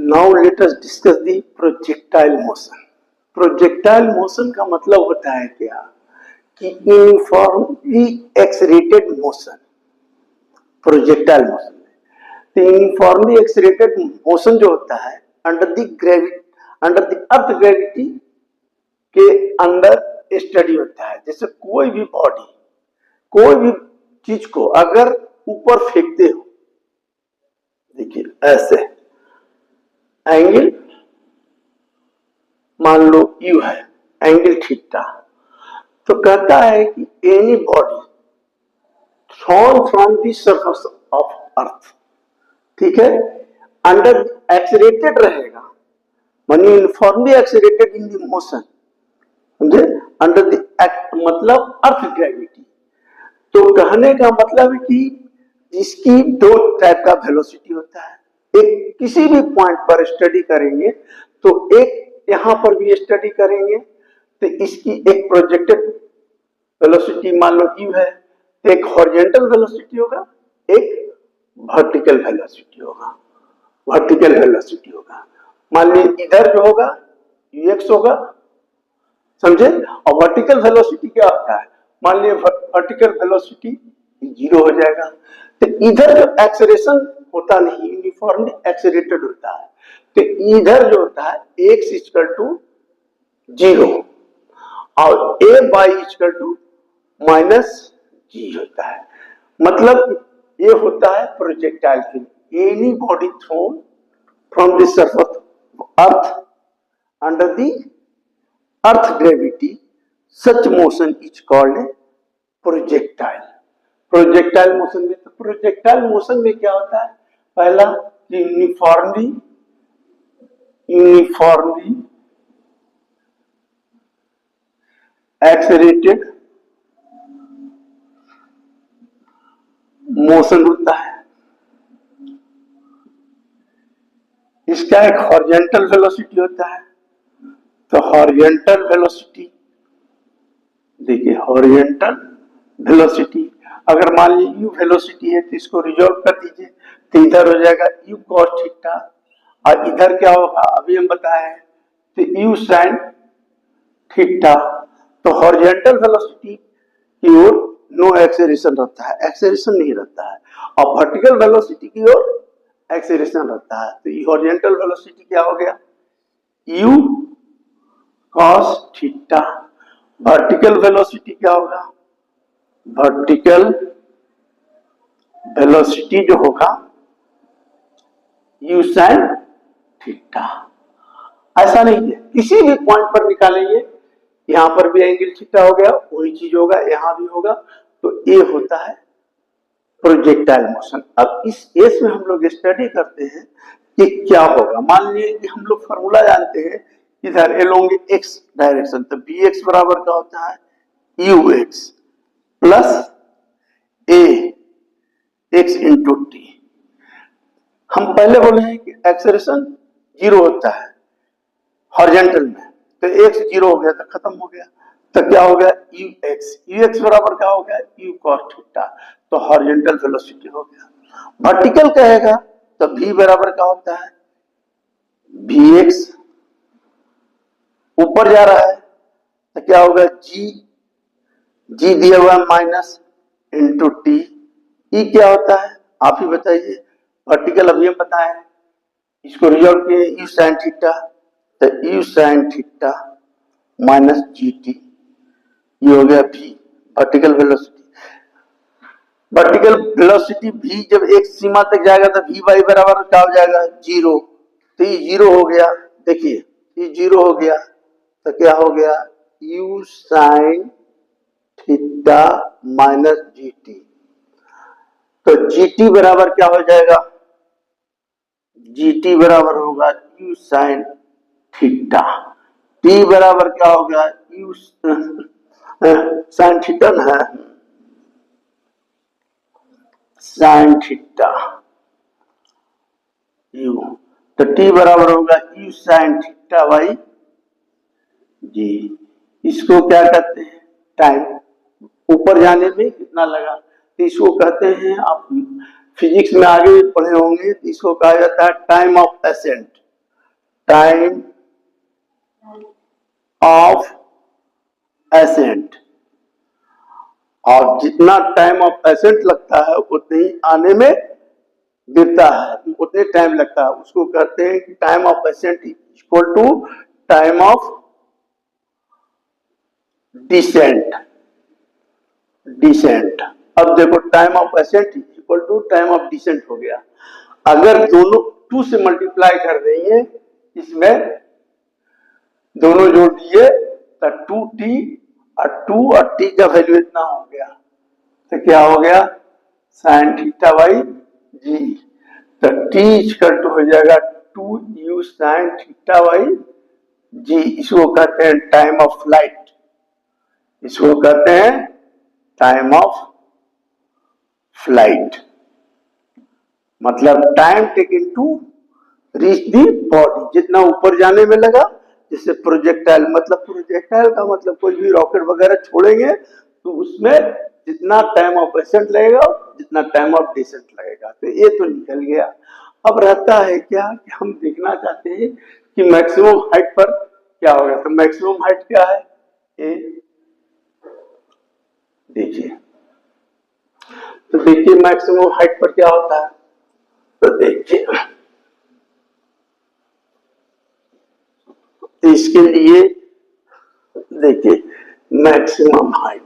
Now let us discuss the projectile motion. Projectile motion का मतलब होता है क्या कि uniformly accelerated motion. Projectile motion तो यूनिफॉर्मली एक्सलेटेड मोशन जो होता है अंडर द अर्थ ग्रेविटी के अंदर स्टडी होता है। जैसे कोई भी बॉडी, कोई भी चीज को अगर ऊपर फेंकते हो, देखिए ऐसे एंगल मान लो यू है, एंगल थीटा, तो कहता है कि any body thrown from the surface of earth, ठीक है, अंडर एक्सीलरेटेड रहेगा, मानी uniformly accelerated in the motion, समझे, अंडर द मतलब अर्थ ग्रेविटी। तो कहने का मतलब है कि इसकी दो टाइप का वेलोसिटी होता है। एक किसी भी पॉइंट पर स्टडी करेंगे तो एक यहां पर भी स्टडी करेंगे तो इसकी एक प्रोजेक्टेड वेलोसिटी मान लो यू है, तो एक हॉरिजॉन्टल वेलोसिटी होगा, एक वर्टिकल वेलोसिटी होगा। वर्टिकल वेलोसिटी होगा मान लीजिए इधर जो होगा ux होगा, समझे, और वर्टिकल वेलोसिटी क्या होता है, मान लीजिए वर्टिकल वेलोसिटी 0 हो जाएगा। तो इधर जो एक्सेलरेशन होता नहीं, यूनिफॉर्मली एक्सेलरेटेड होता है, तो इधर जो होता है x इक्वल टू 0 और a by equal to -g होता है। मतलब ये होता है projectile field, any body thrown from the surface earth under the earth gravity, such motion is called projectile. Projectile motion में, तो प्रोजेक्टाइल मोशन में क्या होता है, पहला यूनिफॉर्मली एक्सेलरेटेड मोशन होता है। इसका एक हॉरिजॉन्टल वेलोसिटी होता है। तो हॉरिजॉन्टल वेलोसिटी, देखिए हॉरिजॉन्टल वेलोसिटी, अगर मान लीजिए यू वेलोसिटी है तो इसको रिजॉल्व कर दीजिए, तो इधर हो जाएगा यू कॉस थीटा, और इधर क्या होगा अभी हम बताए हैं, तो यू साइन थीटा। तो हॉरिजॉन्टल वेलोसिटी की ओर नो एक्सेलरेशन रहता है, एक्सेलरेशन नहीं रहता है, और वर्टिकल वेलोसिटी की ओर एक्सेलरेशन रहता है। तो ये हॉरिजॉन्टल वेलोसिटी क्या हो गया, you cos theta. Vertical velocity क्या होगा, वर्टिकल वेलोसिटी जो होगा यू साइन थीटा। ऐसा नहीं है, किसी भी पॉइंट पर निकालेंगे, यहां पर भी एंगल थीटा हो गया, वही चीज होगा यहां भी होगा, तो ये होता है प्रोजेक्टाइल मोशन। अब इस केस में हम लोग स्टडी करते हैं कि क्या होगा। मान लीजिए कि हम लोग फॉर्मूला जानते हैं इधर एलोंग एक्स डायरेक्शन, तो बी एक्स बराबर क्या होता है, you x plus A x into T. हम पहले बोले हैं कि एक्सेलरेशन 0 होता है हॉरिजॉन्टल में, तो एक्स 0 हो गया तो खत्म हो गया, तो क्या हो गया यू एक्स बराबर क्या हो गया यू कॉस थीटा, तो हॉरिजॉन्टल वेलोसिटी हो गया। वर्टिकल कहेगा तो v बराबर क्या होता है, वी एक्स ऊपर जा रहा है तो क्या होगा जी दिया हुआ माइनस इंटू टी। ई क्या होता है आप ही बताइए, वर्टिकल अभी हम बताए हैं, इसको रिजॉल्व किए यू साइन थीटा, तो u sine theta minus G T, ये हो गया v vertical velocity. Vertical velocity v जब एक सीमा तक जाएगा तो v वाई बराबर क्या हो जाएगा 0, तो ये 0 हो गया, देखिए ये 0 हो गया, तो क्या हो गया u sine theta minus G T. तो gt बराबर क्या हो जाएगा, gt बराबर होगा u साइन थीटा, t बराबर क्या होगा u साइन थीटा ना, साइन थीटा यू, तो t बराबर होगा u साइन थीटा बाई जी। इसको क्या कहते हैं, टाइम, ऊपर जाने में कितना लगा, तो इसको कहते हैं, आप फिजिक्स में आगे भी पढ़े होंगे, तो इसको कहा जाता है time of accent. Time of accent, और जितना टाइम ऑफ एसेंट लगता है उतने ही आने में गिरता है, उतने टाइम लगता है, उसको कहते हैं time of ascent equal to time of descent. Descent, अब देखो time of ascent equal to time of descent हो गया। अगर दोनों 2 से मल्टीप्लाई कर देंगे, इसमें दोनों जोड़ दिए तो 2t और 2 और t का वैल्यू इतना हो गया, तो क्या हो गया साइन थीटा बाई जी। तो t इक्वल टू हो जाएगा 2u साइन थीटा बाई जी। इसको कहते हैं टाइम ऑफ फ्लाइट, इसको कहते हैं टाइम ऑफ फ्लाइट, मतलब time taken to reach the body, जितना ऊपर जाने में लगा। जैसे प्रोजेक्टाइल, मतलब प्रोजेक्टाइल का मतलब कोई भी रॉकेट वगैरह छोड़ेंगे तो उसमें जितना टाइम ऑफ एसेंट लगेगा, जितना टाइम ऑफ डिसेंट लगेगा। तो ये तो निकल गया। अब रहता है क्या कि हम देखना चाहते हैं कि मैक्सिमम हाइट पर क्या होगा। तो मैक्सिमम हाइट क्या है, ए देखिए, तो देखिए मैक्सिमम हाइट पर क्या होता है। तो देखिए, तो इसके लिए देखिए मैक्सिमम हाइट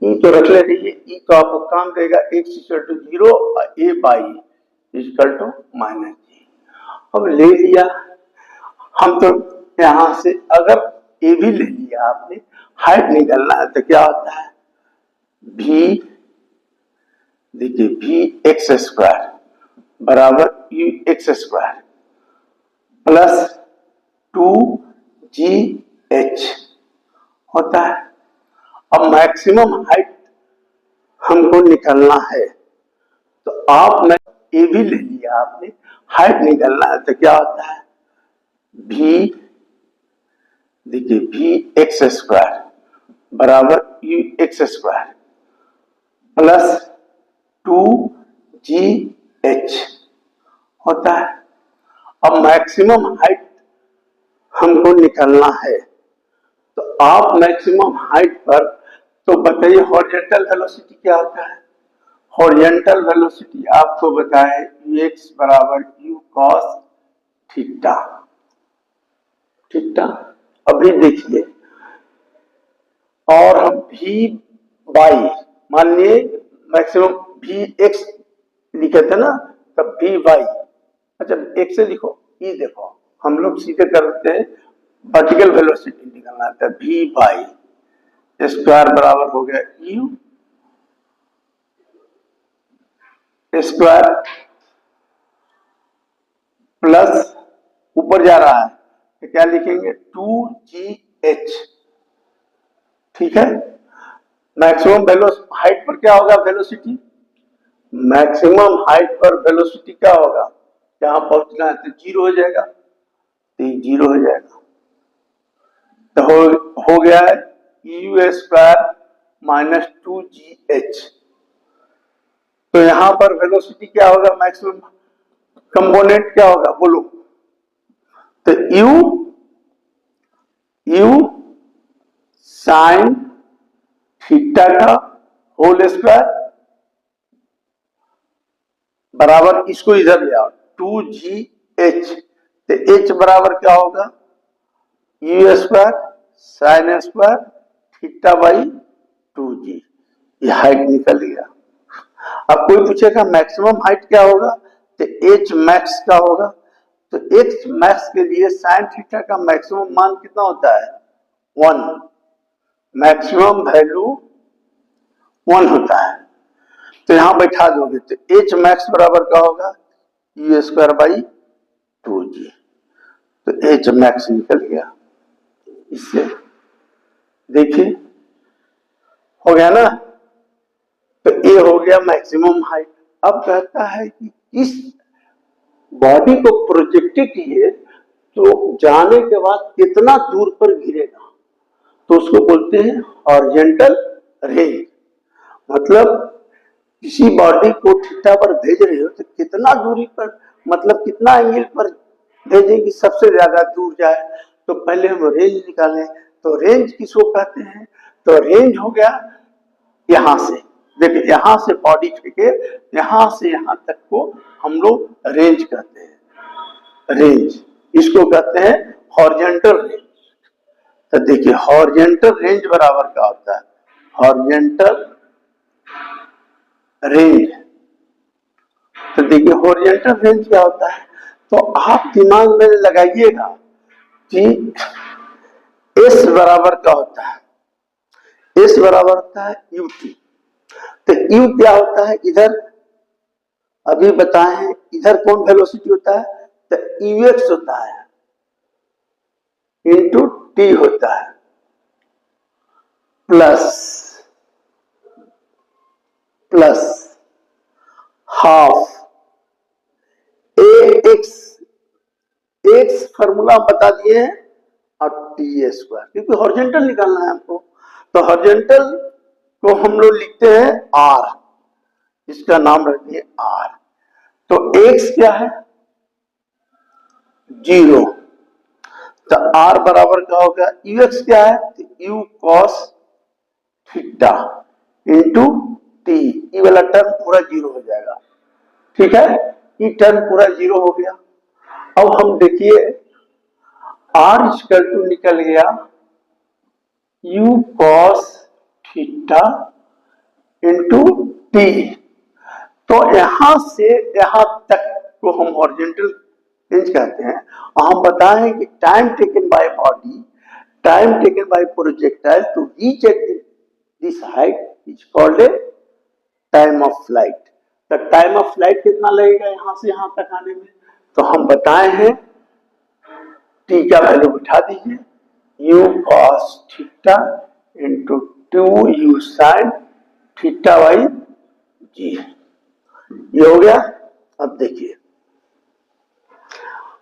ई तो रख ले रही है, ई तो आपको काम देगा x इक्वल टू 0 और a by equal to minus G. अब ले लिया हम, तो यहां से अगर a भी ले लिया आपने, हाइट निकलना है तो क्या होता है v, देखिए v एक्स स्क्वायर बराबर u x square plus 2gh होता है। अब मैक्सिमम हाइट हमको निकलना है, तो आप में ए भी ले लिया आपने, हाइट निकलना है तो क्या होता है v, देखिए v एक्स स्क्वायर बराबर u x square plus 2gh होता है। अब मैक्सिमम हाइट हमको निकलना है, तो आप मैक्सिमम हाइट पर, तो बताइए हॉरिजॉन्टल वेलोसिटी क्या होता है। हॉरिजॉन्टल वेलोसिटी आपको बताए x बराबर u cos थीटा। थीटा अभी देखिए, और हम v बाई, मान लिए मैक्सिमम v x लिखे थे ना, तब v बाई, अच्छा x से लिखो, ई देखो हम लोग सीधे करते हैं वर्टिकल वेलोसिटी निकालना था, v बाई स्क्वायर बराबर हो गया u स्क्वायर प्लस ऊपर जा रहा है तो क्या लिखेंगे 2gh, ठीक है। मैक्सिमम हाइट पर क्या होगा वेलोसिटी, मैक्सिमम हाइट पर वेलोसिटी क्या होगा, जहां पहुंचना है तो 0 हो जाएगा, तो 0 हो जाएगा, तो हो गया है u स्क्वायर माइनस 2gh। तो यहां पर वेलोसिटी क्या होगा, मैक्सिमम कंपोनेंट क्या होगा बोलो, तो u साइन थीटा का होल स्क्वायर बराबर, इसको इधर ले आओ 2gh, तो h बराबर क्या होगा u square sine square theta by 2g। ये हाइट निकल गया। अब कोई पूछेगा मैक्सिमम हाइट क्या होगा, तो h मैक्स का होगा, तो h मैक्स के लिए साइन थीटा का मैक्सिमम मान कितना होता है 1, मैक्सिमम वैल्यू 1 होता है। तो यहां बैठा दोगे तो h मैक्स बराबर क्या होगा u स्क्वायर बाई 2g, तो h मैक्स निकल गया। इससे देखिए हो गया ना, तो ये हो गया मैक्सिमम हाइट। अब कहता है कि इस बॉडी को प्रोजेक्ट किए तो जाने के बाद कितना दूर पर गिरेगा, तो उसको बोलते हैं हॉरिजॉन्टल रेंज। मतलब किसी बॉडी को थीटा पर भेज रहे हो तो कितना दूरी पर, मतलब कितना एंगल पर भेजें कि सबसे ज्यादा दूर जाए, तो पहले हम रेंज निकालें। तो रेंज किसको कहते हैं? तो रेंज हो गया यहां से, देखिए यहां से बॉडी फेंके, यहां से यहां तक को हम लोग रेंज कहते हैं। रेंज इसको कहते हैं हॉरिजॉन्टल रेंज। तो देखिए हॉरिजॉन्टल रेंज बराबर क्या होता है? Horizontal range. तो देखिए हॉरिजॉन्टल रेंज क्या होता है? तो आप दिमाग में लगाइएगा कि एस बराबर क्या होता है? एस बराबर होता है यूटी। तो यू क्या होता है? इधर अभी बताए हैं, इधर कौन वेलोसिटी होता है? तो यूएक्स होता है इंटू टी होता है, प्लस हाफ ए एक्स फॉर्मूला बता दिए हैं, और टी स्क्वायर, क्योंकि हॉरिजॉन्टल निकालना है हमको। तो हॉरिजॉन्टल को हम लोग लिखते हैं आर, इसका नाम रखिए आर। तो एक्स क्या है? 0। तो आर बराबर क्या हो गया? यू एक्स क्या है? तो U cos theta into T. ई वाला टर्म पूरा 0 हो जाएगा, ठीक है? ये टर्म पूरा 0 हो गया। अब हम देखिए आर इक्वल टू निकल गया you cos theta into T. तो यहां से यहां तक को हम हॉरिजॉन्टल रेंज कहते हैं। और हम बताएं कि time taken by body, time taken by projectile to reach at this height is called a time of flight. तो टाइम ऑफ फ्लाइट कितना लगेगा यहां से यहां तक आने में? तो हम बताए हैं टी का वैल्यू बिठा दीजिए, U cos theta into 2u sine theta by G. ये हो गया। अब देखिए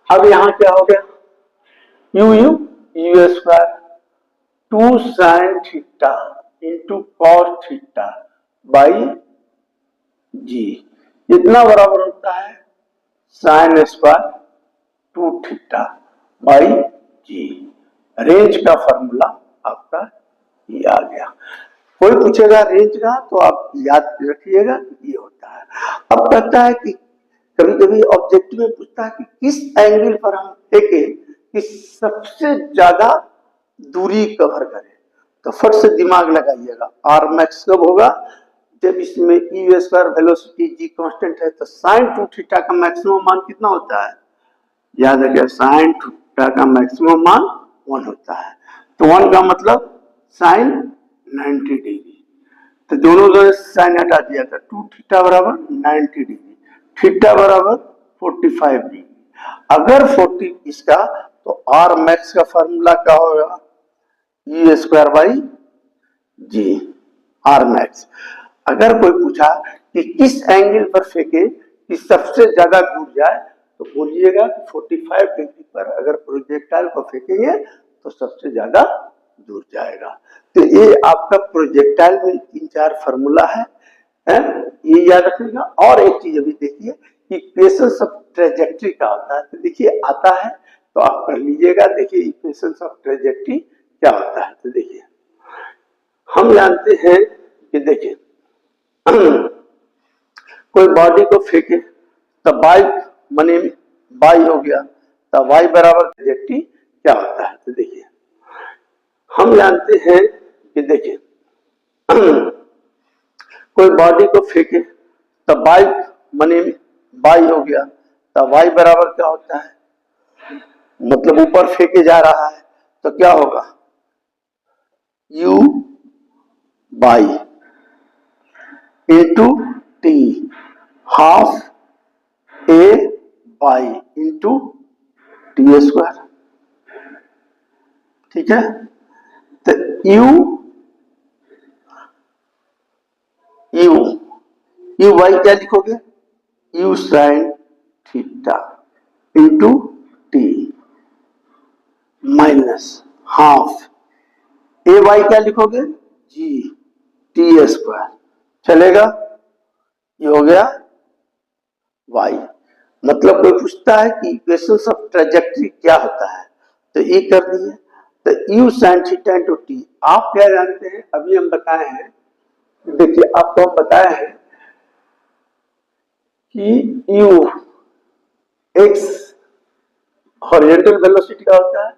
अब यहां क्या हो गया? U you U square 2 sine theta into cos theta by G, इतना बराबर होता है sine square 2 theta by G. Range का फॉर्मूला आपका ये आ गया। कोई पूछेगा रेंज का तो आप याद रखिएगा ये होता है। अब कहता है कि कभी कभी ऑब्जेक्टिव में पूछता है कि किस एंगल पर हम फेंके कि सबसे ज्यादा दूरी कवर करे। तो फट से दिमाग लगाइएगा, आर मैक्स कब होगा? जब इसमें u square velocity g constant है। तो साइन 2 थीटा का मैक्सिमम मान कितना होता है? याद रखिए साइन थीटा का मैक्सिमम मान 1 होता है। तो 1 का मतलब साइन 90 डिग्री। तो दोनों का साइन हटा दिया था, 2 थीटा बराबर 90 डिग्री, थीटा बराबर 45 डिग्री। अगर 40 इसका, तो आर मैक्स का फॉर्मूला क्या होगा? U square by g, R max. अगर कोई पूछा कि किस एंगल पर फेंके कि सबसे ज्यादा दूर जाए, तो बोलिएगा 45 डिग्री पर अगर प्रोजेक्टाइल को फेंकेंगे तो सबसे ज्यादा दूर जाएगा। तो ये आपका प्रोजेक्टाइल में 3-4 फॉर्मूला है, ये याद रखिएगा। और एक चीज अभी देखिए कि इक्वेशंस ऑफ ट्रेजेक्टरी का होता है। तो देखिए आता है तो आप कर लीजिएगा। देखिए इक्वेशंस ऑफ ट्रेजेक्टरी क्या होता है? तो देखिए हम जानते हैं कि देखिए कोई बॉडी को फेंके तो बाई मने बाई हो गया, तो वाई बराबर ट्रेजेक्टरी क्या होता है? तो देखिए हम जानते हैं कि देखिए कोई बॉडी को फेंके तो बाई मने बाई हो गया, तो वाई बराबर क्या होता है? मतलब ऊपर फेंके जा रहा है तो क्या होगा? U by into t, half a by into t square, ठीक है? तो यू यू यू वाई क्या लिखोगे? U sine theta into t minus half a y क्या लिखोगे? जी टी स्क्वायर, चलेगा? ये हो गया वाई मतलब कोई पूछता है कि इक्वेशंस ऑफ ट्रेजेक्टरी क्या होता है, तो ये कर दिए। तो u sine theta into T, आप क्या जानते हैं, अभी हम बताए हैं, देखिए आपको हम बताए हैं कि यू एक्स हॉरिजॉन्टल वेलोसिटी का होता है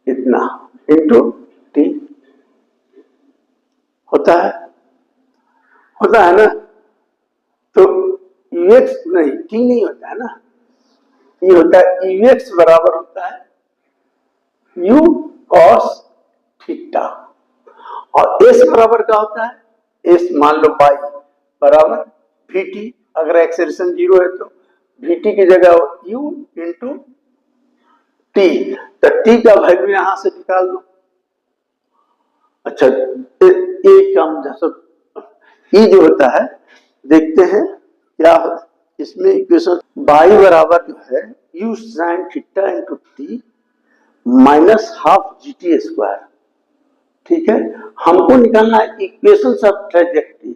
इतना इंटू टी, होता है ना। तो यूएक्स नहीं, टी नहीं होता है ना, ये होता है यूएक्स बराबर होता है यू कॉस थीटा, और एस बराबर क्या होता है, एस मान लो पाई बराबर वी टी, अगर एक्सेलरेशन 0 है तो वी टी की जगह यू इंटू टी, तो टी का वैल्यू यहां से निकाल लो। अच्छा, एक काम ई जो होता है, देखते हैं क्या इसमें इक्वेशन, बाई बराबर जो है u sine theta into t minus half g t square, ठीक है। हमको निकालना है इक्वेशन ऑफ ट्रेजेक्टरी,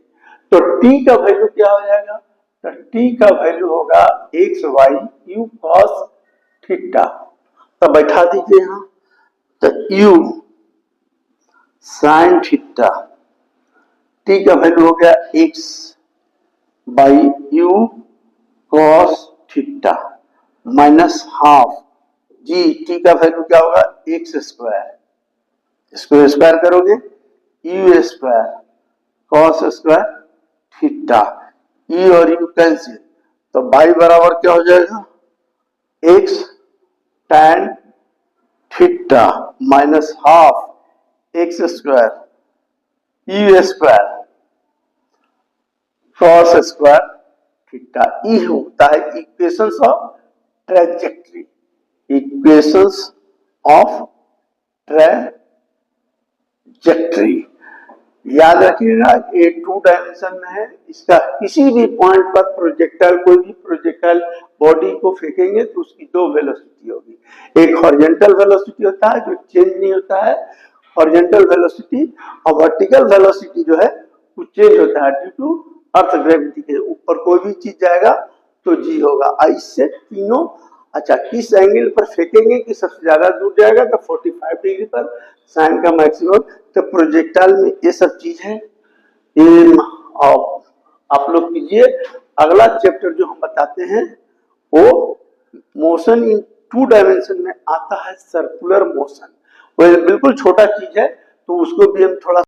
तो टी का वैल्यू क्या हो जाएगा, तो टी का वैल्यू होगा x y u cos theta, तो बैठा दीजिए यहां, तो यू साइन थीटा, टी का वैल्यू हो गया x by u cos theta minus half g, t का वैल्यू क्या होगा एक्स स्क्वायर, इसको स्क्वायर करोगे you square cos square theta, ई और यू कैंसिल, तो बाई बराबर क्या हो जाएगा X tan theta minus half X square U square cos square theta. ई होता है equations of trajectory, equations of trajectory, याद रखिएगा ये 2 डायमेंशन में है, इसका किसी भी पॉइंट पर प्रोजेक्टाइल, कोई भी प्रोजेक्टाइल बॉडी को फेंकेंगे तो उसकी 2 वेलोसिटी होगी, एक हॉरिजॉन्टल वेलोसिटी होता है जो चेंज नहीं होता है हॉरिजॉन्टल वेलोसिटी, और वर्टिकल वेलोसिटी जो है वो चेंज होता है ड्यू टू अर्थ ग्रेविटी के, ऊपर कोई भी चीज जाएगा तो जी होगा। इससे तीनों, अच्छा किस एंगल पर फेंकेंगे कि सबसे ज्यादा दूर जाएगा, तो 45 डिग्री पर साइन का मैक्सिमम, तो प्रोजेक्टाइल में ये सब चीज है। ये आप लोग कीजिए, अगला चैप्टर जो हम बताते हैं वो मोशन इन 2 डायमेंशन में आता है, सर्कुलर मोशन, वो बिल्कुल छोटा चीज है, तो उसको भी हम थोड़ा